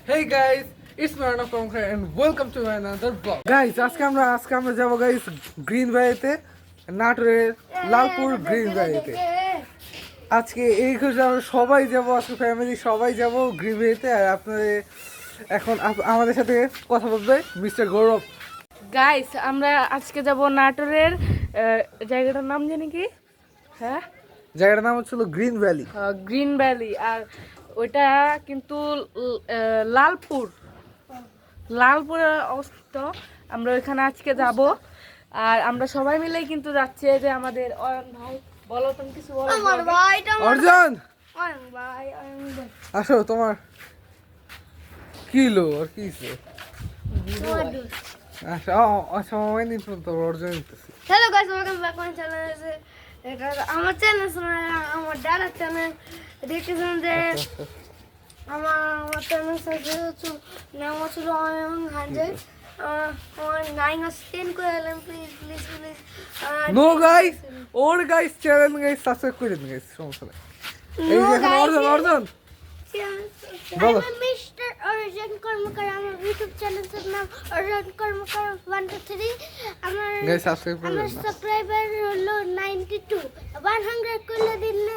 Hey guys, it's Marana from here and welcome to another vlog. Guys, আজকে আমরা যাব guys green ভ্যালিতে, নাটোরের Lalpur green ভ্যালিতে। আজকে এই খুশি আমরা সবাই যাব, আজকে ফ্যামিলি সবাই যাব গ্রিন ভ্যালিতে। আর আপনাদের এখন আমাদের সাথে কথা বলবে মিস্টার গৌরব। গাইস, আমরা আজকে যাব নাটোরের জায়গাটার নাম জানি কি? হ্যাঁ, জায়গাটার নাম হচ্ছিল গ্রিন ভ্যালি। Green Valley. আর ওইটা কিন্তু লালপুরে অবস্থিত। আমরা ওইখানে আজকে যাব। আর আমরা সবাই মিলেই কিন্তু যাচ্ছি। যে আমাদের অয়ন ভাই, বলো তুমি কিছু বলো। আমার ভাইটা অর্জন, অয়ন ভাই। আসো। তোমার কি হলো আর কি হইছে? আচ্ছা সময় নিন তো, অর্জন নিতেছি। Hello guys, welcome back my channel. এটা আমার চ্যানেল, আমার দাদার চ্যানেল। দেখতেছেন যে আমার চ্যানেল নাম হচ্ছিল অয়ন 100। আমার 9 আর 10 করে এলাম। Please please please no guys, ওর গাইস চ্যানেল গাইস সাবস্ক্রাইব করে দিন গাইস, সমস্যা নাই। এই যে এখন অর্জন বলো। মিস্টার অর্জন কর্মকার। আমার ইউটিউব চ্যানেলের নাম অর্জন কর্মকার 1 2 3। আমার গাইস সাবস্ক্রাইব করে আমার দিন। সাবস্ক্রাইবার হলো 92। 100 করে দিলে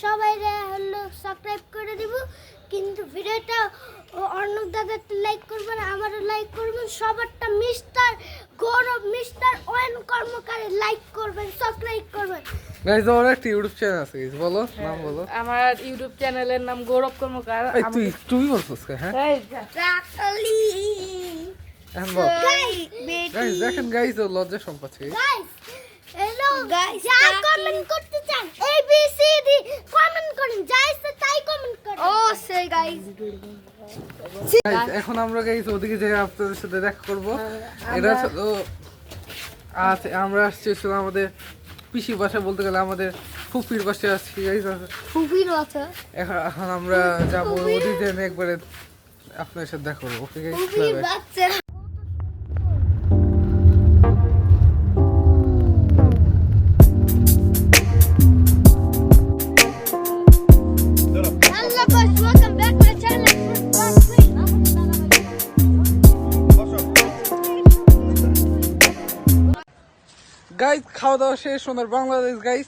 সবাই হলো সাবস্ক্রাইব করে দিব। কিন্তু ভিডিওটা অর্ণব দাদা লাইক করবেন, আমারও লাইক করবেন, সবারটা মিস্টার গৌরব, মিস্টার অয়ন কর্মকারে লাইক করবেন, সাবস্ক্রাইব করবেন। গাইস ওর একটা ইউটিউব চ্যানেল আছে গাইস, বলো নাম বলো। আমার ইউটিউব চ্যানেলের নাম গৌরব কর্মকার। এই তুই বলছস কে? হ্যাঁ রাখালি এখন বল। গাইস দেখেন গাইস, ও লজ্জা সম্পদ গাইস। হ্যালো গাইস, যা কমেন্ট করতে চান A B C D comment করেন, যা ইচ্ছা তাই কমেন্ট করেন। ও সে গাইস, গাইস এখন আমরা গাইস ওদিকে যাই, আপনাদের সাথে দেখা করব। এটা তো আচ্ছা, আমরা আসছি আমাদের পিসি বাসা, বলতে গেলে আমাদের ফুপির বাসায় আসছি গাইস। খুবই আছে। এখন আমরা যাব ওদিকে, একবারে আপনাদের সাথে দেখা করবো। ওকে গাইস, খুবই বাচ্চা। Hello guys, welcome back to my channel. Guys খাওয়া দাওয়া শেষ, সোনার বাংলাদেশ গাইস।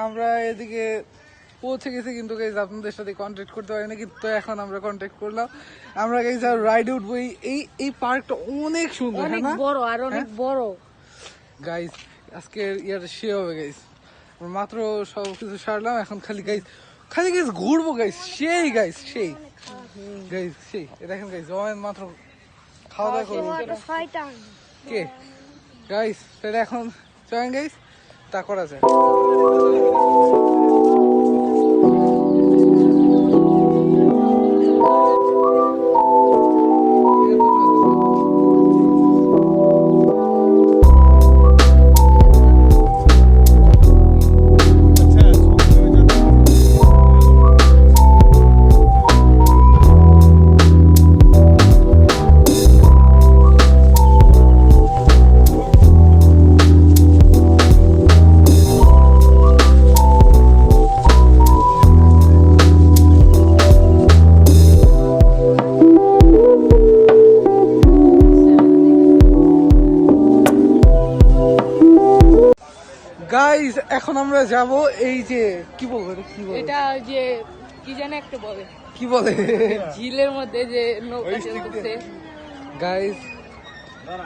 আমরা এদিকে পৌঁছে গেছি, কিন্তু গাইস আপনাদের সাথে কন্ট্যাক্ট করতে পারি না, কিন্তু এখন আমরা কন্ট্যাক্ট করলাম। আমরা গাইস আর রাইডে উঠবো। এই পার্কটা অনেক সুন্দর, অনেক হ্যাঁ না বড়, আর অনেক বড় গাইস। আজকের ইয়াটা সে হবে গাইস। আমরা মাত্র সব কিছু সারলাম, এখন খালি গাইস ঘুরবো গাইস। সেই গাইস সেই দেখেন গাইস, জয়েন মাত্র খাওয়া দাওয়া করবো। কে গাইস তাহলে এখন চলেন গাইস, তা করা যায়। গাইস এখন আমরা যাব এই যে কি বলবো, এটা যে কি জানে একটা বলে, কি বলে ঝিলের মধ্যে যে নৌকা চলতেছে। গাইস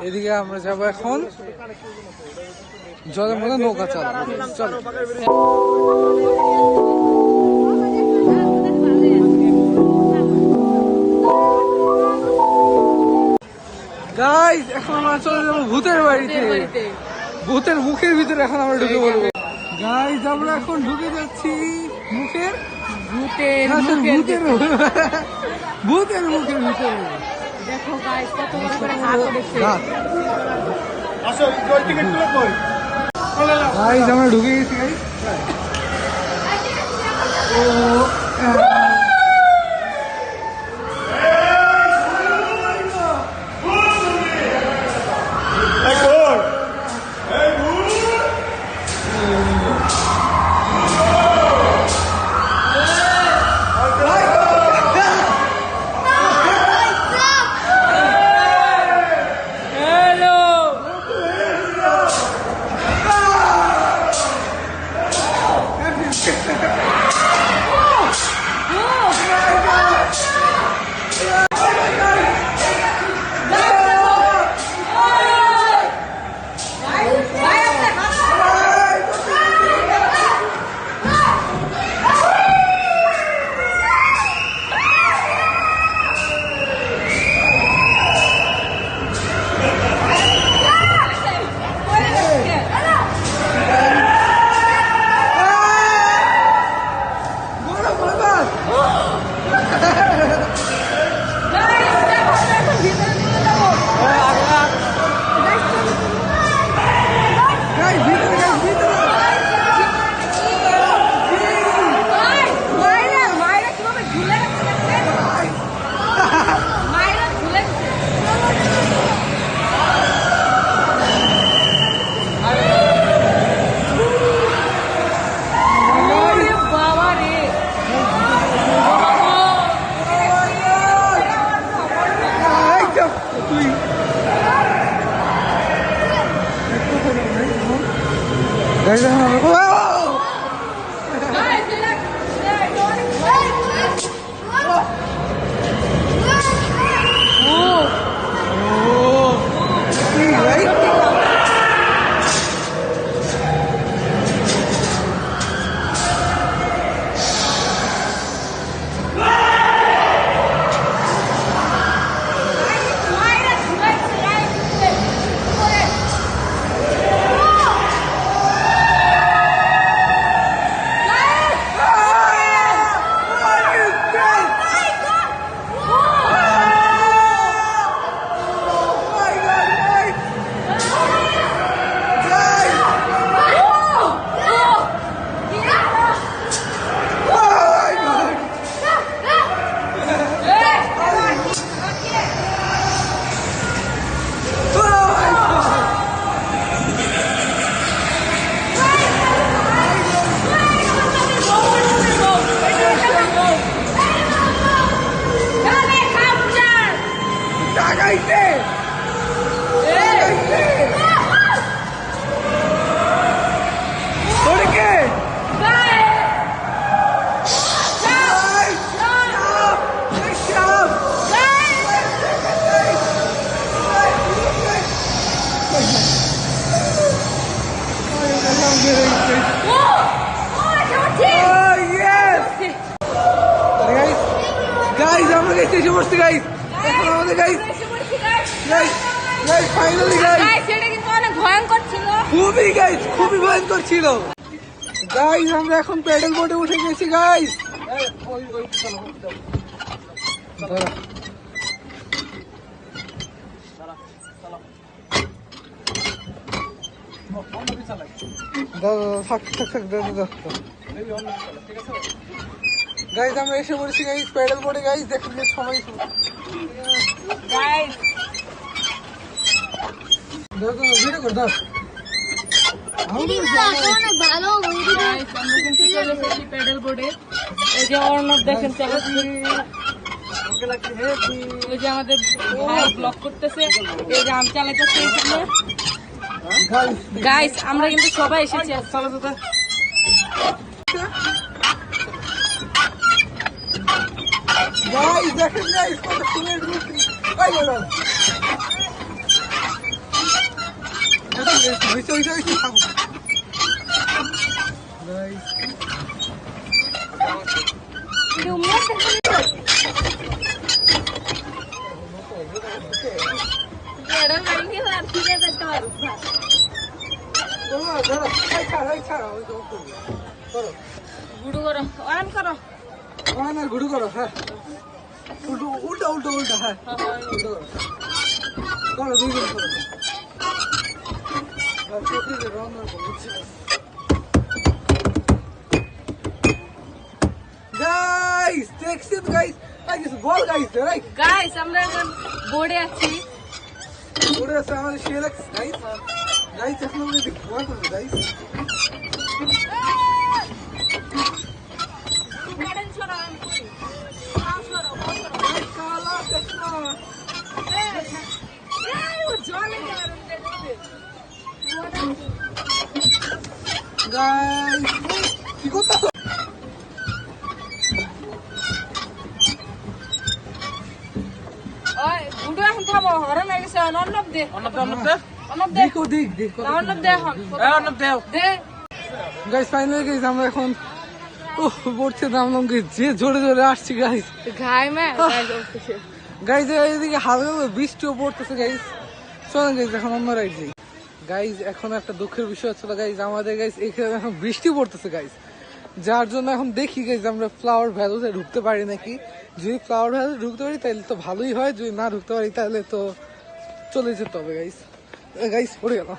এদিকে আমরা যাব এখন, জলের মধ্যে নৌকা চালাবো। চলো গাইস এখন আমরা চলে যাবো ভূতের বাড়িতে। ভূতের মুখের ভিতরে এখন আমরা ঢুকে পড়বো। গাইস আমরা এখন ঢুকে যাচ্ছি ভূতের মুখের ভিতরে। দেখো গাইস, কত বড় করে হাত উঠেছে। গাইস আমরা ঢুকে গেছি গাইস। গাইজ এখন আমরা এসে বসছি গাইস। এখন আমাদের গাইস ফাইনালি গাইস এটা কিন্তু অনেক ভয়ঙ্কর ছিল, খুবই ভয়ঙ্কর ছিল গাইস। আমরা এখন প্যাডেল বোর্ডে উঠে গেছি গাইস। গাইস আমরা এসে পড়েছি গাইস প্যাডেল বোর্ডে গাইস। দেখুন যে সবাই গাইস ভিডিও কর দাও। প্যাডেল বোর্ডে এই যে অর্ণব দেখেন চালাচ্ছে, এই যে আমাদের ভাই ব্লগ করতেছে, এই যে আমি চালাইতেছি। গাইস আমরা কিন্তু সবাই এসেছি। গাইস দেখেন গাইস কত সুন্দর দৃশ্য। এই বলো গুডু করো, অন করো, ঘুরু করো। হ্যাঁ উল্টা উল্টা উল্টা। হ্যাঁ করো দুইজন করো। গাইস দেখছেন গাইস, বল গাইস রাইট। গাইস আমরা এখন বোর্ডে আছি। ওরে আছে আমাদের শেয়ার গাইস। গাইস এখন আমরা দেখি বল করব গাইস। গাইস কি করতে গুডু এখন থামো, হরণ হয়ে গেছে। অর্ণব দে, অর্ণব দে, দেখো দেখ দেখো অর্ণব দে, এখন অর্ণব দে। গাইস ফাইনালি গাইস আমরা এখন পড়ছে নামলাম গাইস। যে জোরে জোরে আসছি গাইস। গাইস এদিকে হালকা বৃষ্টিও পড়তেছে গাইস। চলেন গাইস এখন অন্য রাইড যাই। গাইস এখন একটা দুঃখের বিষয় হচ্ছিল গাইস, আমাদের গাইস এখানে এখন বৃষ্টি পড়তেছে গাইস, যার জন্য এখন দেখি গাইস আমরা ফ্লাওয়ার ভ্যালিতে ঢুকতে পারি নাকি। যদি ফ্লাওয়ার ভ্যালিতে ঢুকতে পারি তাহলে তো ভালোই হয়, যদি না ঢুকতে পারি তাহলে তো চলে যেতে হবে গাইস। গাইস পড়ে গেল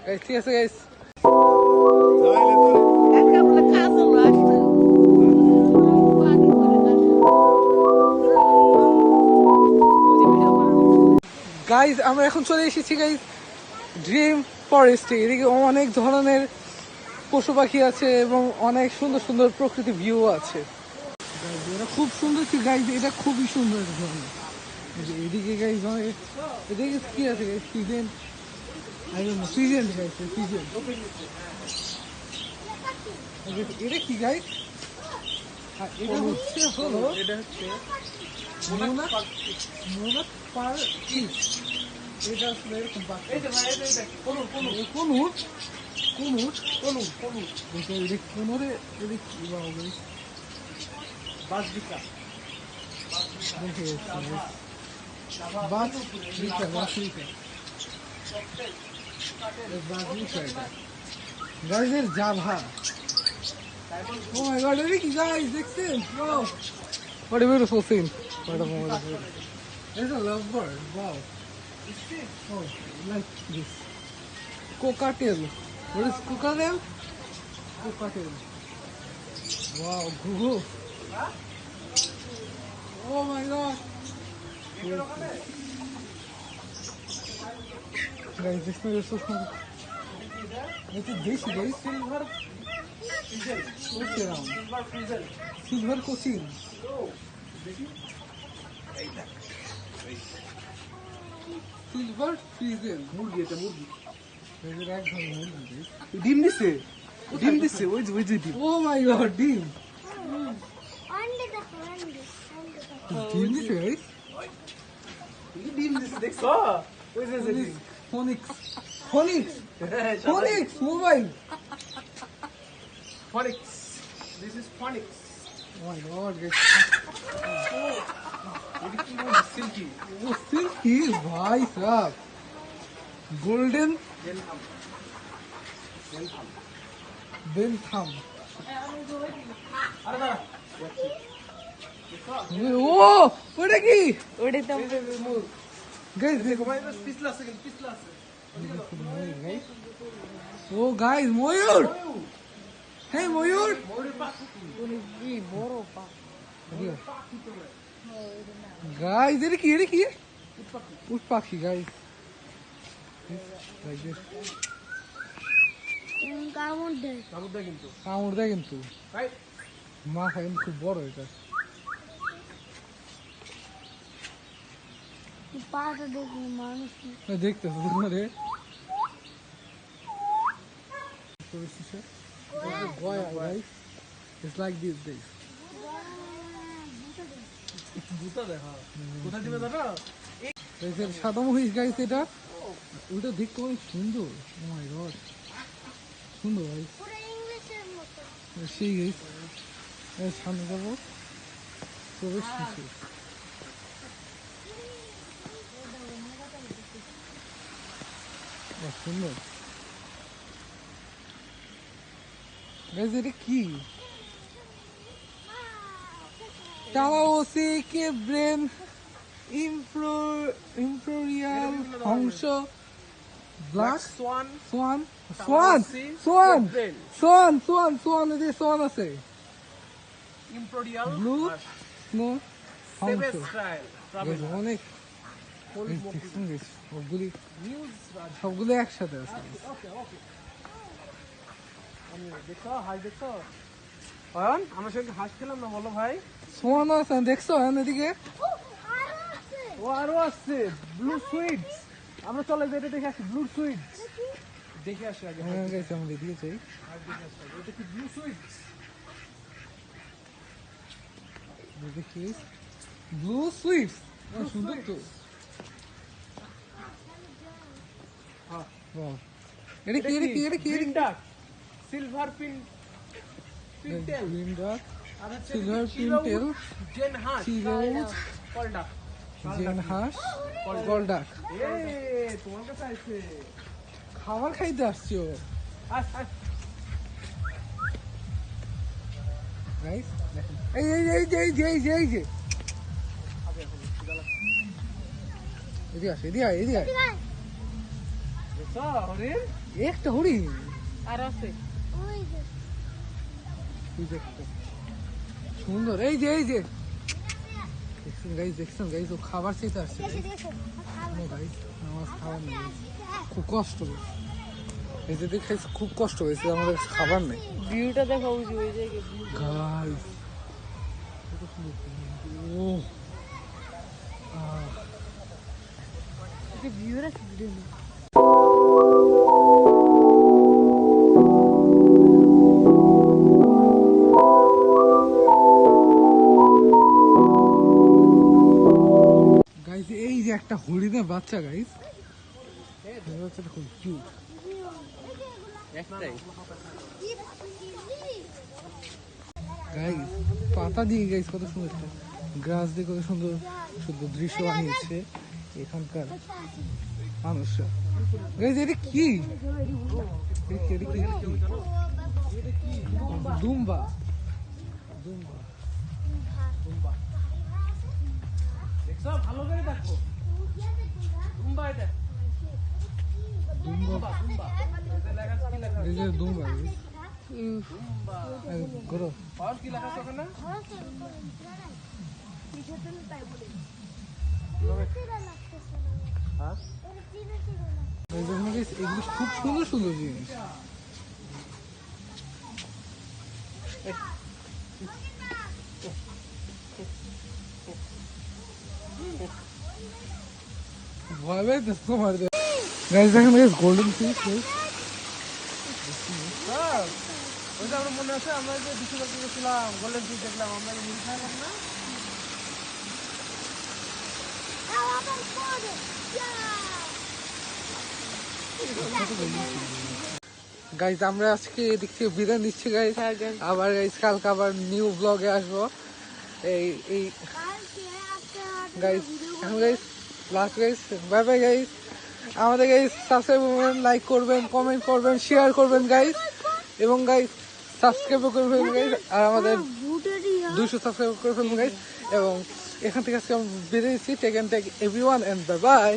গাইস। ঠিক আছে গাইস। গাইস আমরা এখন চলে এসেছি গাইস ড্রিম ফরেস্টে। এদিকে অনেক ধরনের পশু পাখি আছে এবং অনেক সুন্দর সুন্দর প্রকৃতি ভিউ আছে। এটা খুব সুন্দর গাইস, এটা খুবই সুন্দর ধরনের। এদিকে গাইস এদিকে কি আছে guys, I don't know. Pigeon, guys. Pigeon. এটা কি গাইস? এটা হচ্ছে হলো মোনাক পার পিস। এটা আসলে এরকম বাচ্চা। এই যে ভাই এটা কোনুট। দেখো এটা কোনুরে এটা কি বাবা গাইস? বাসবিকা। দেখে বাসবিকা। Guys, there's Java. Oh my god, Ricky, guys, listen. Wow. What a beautiful scene. What a beautiful. There's a lovebird. Wow. Oh, like this. Cockatiel. What is cockatiel? Cockatiel. Wow, Gugu. Oh my god. Guys, this is so fun. This is this guys. Silver coaching. Silver frizzle. মুরগি এটা মুরগি। এর এক ধরনের মুরগি। ডিম দিছে ওই যে ডিম। Oh my god, ডিম। অন্ডে দেখো ডিম দিছে guys? ডিম দিছে দেখছো? ওই যে ডিম। Phonics mobile. Phonics. This is phonics. Oh my god, guys. এটা কি silky? Oh, silky, bhai sahab. Golden Bentham. আরে দাঁড়া। Oh, ওটা কি? ওটাই তো Guys, দেখো ভাই এটা পিছলা আছে। guys. Oh, guys, ময়ূর. Hey, ময়ূর. Guys, এটা কি? উট পাখি, guys. Like this. কামড় দেয় কামড়টা কিন্তু। কামড় দেয় কিন্তু। রাইট। মাথা কিন্তু খুব বড় এটা। পাটা দেখুন মানুষ দেখতেছো তোমারে Goya, guys. It's like these days. জুতা দেখা। কোথা দিবে দাদা? এর সাদা মহিষ গাইস এটা ওটা দেখতে অনেক সুন্দর ও মাই গড সুন্দর ভাই পুরো ইংলিশের মতো সেই গাইস এর সামনে যাবো প্রবেশ নিষেধ সুন্দর গাইস এটা কি টাওয়াসি কে brain imperial Hansa black Schwann. Schwann এদিকে সোয়ান আছে imperial. Blue snow Hansa সেভেস্ট্রাইল। Guys, অনেক সবগুলি একসাথে আছে দেখো হাঁস দেখো। অয়ন আমার সঙ্গে হাঁস খেলাম না বলো ভাই। সোয়ান আছে দেখছো এদিকে ও আরো আসছে ব্লু সুইটস। আমরা চলে যাই এটা দেখে আসি ব্লু সুইটস। দেখে আসি আগে। হ্যাঁ গাইস আমরা এদিকে চাই এটা কি ব্লু সুইটস? দেখি ব্লু সুইটস সুন্দর তো হ্যাঁ। Wow. এটা কি গ্রিন ডাক, সিলভার পিনটেল, গ্রিন ডাক আর হচ্ছে সিলভার চিরৌট, পিনটেল জেন হাঁস, চিরৌট কলডাক। জেন হাঁস গলডাক তোমার কাছে আছে। খাবার খাইতে আসছি ও হাঁস হাঁস। গাইস এই যে এদিকে আসে এদিকে দেখছো হরিণ? একটা হরিণ আর আছে ওই যে এই দেখতে সুন্দর এই যে দেখছেন গাইস ও খাবার চাইতে আসছে দেখো গাইস আমার খাবার নেই খুব কষ্ট এই যে দেখে খুব কষ্ট হয়েছে আমাদের খাবার নেই ভিউটা দেখো ওই জায়গায় গাইস ও ভিউ রাখি ভিডিও একটা হরিণের বাচ্চা গাইস, বাচ্চাটা খুব কিউট। একটাই গাইস পাতা দিয়ে গাইস কত সুন্দর একটা গাছ দিয়ে কত সুন্দর সুন্দর দৃশ্য বানিয়েছে এখানকার মানুষরা। গাইস এটা কি? এটা কি? দুম্বা। দুম্বা দেখছো, ভালো করে দেখো। দুম্বা এটা, দুম্বা এটা লেখা আছে, কি লেখা আছে? এই যে দুম্বা guys। করো আর কি লেখা আছে ওখানে? হ্যাঁ এই জন্য guys এগুলো খুব সুন্দর সুন্দর জিনিস। ভয় পাইতেছে তোমার। গাইস দেখেন guys golden fish guys. Sir, ওই যে আমার মনে আছে আমরা যে বিশ্বকাপ গেছিলাম, গোল্ডেন ফিশ দেখলাম, আমরা যে মুড়ি খাইলাম না? গাইস আমরা আজকে এদিক থেকে বিদায় নিচ্ছি গাইস। আবার গাইস কালকে আবার নিউ ব্লগে আসবো। এই গাইস এখন guys last guys bye bye guys. আমাদের গাইস সাবস্ক্রাইব করবেন, লাইক করবেন, কমেন্ট করবেন, শেয়ার করবেন গাইস, এবং গাইস সাবস্ক্রাইব করে ফেলবেন গাইস। আর আমাদের 200 সাবস্ক্রাইব করে ফেলবেন গাইস। এবং এখান থেকে আজকে আমি বিদায় নিচ্ছি। Take and take everyone and bye by.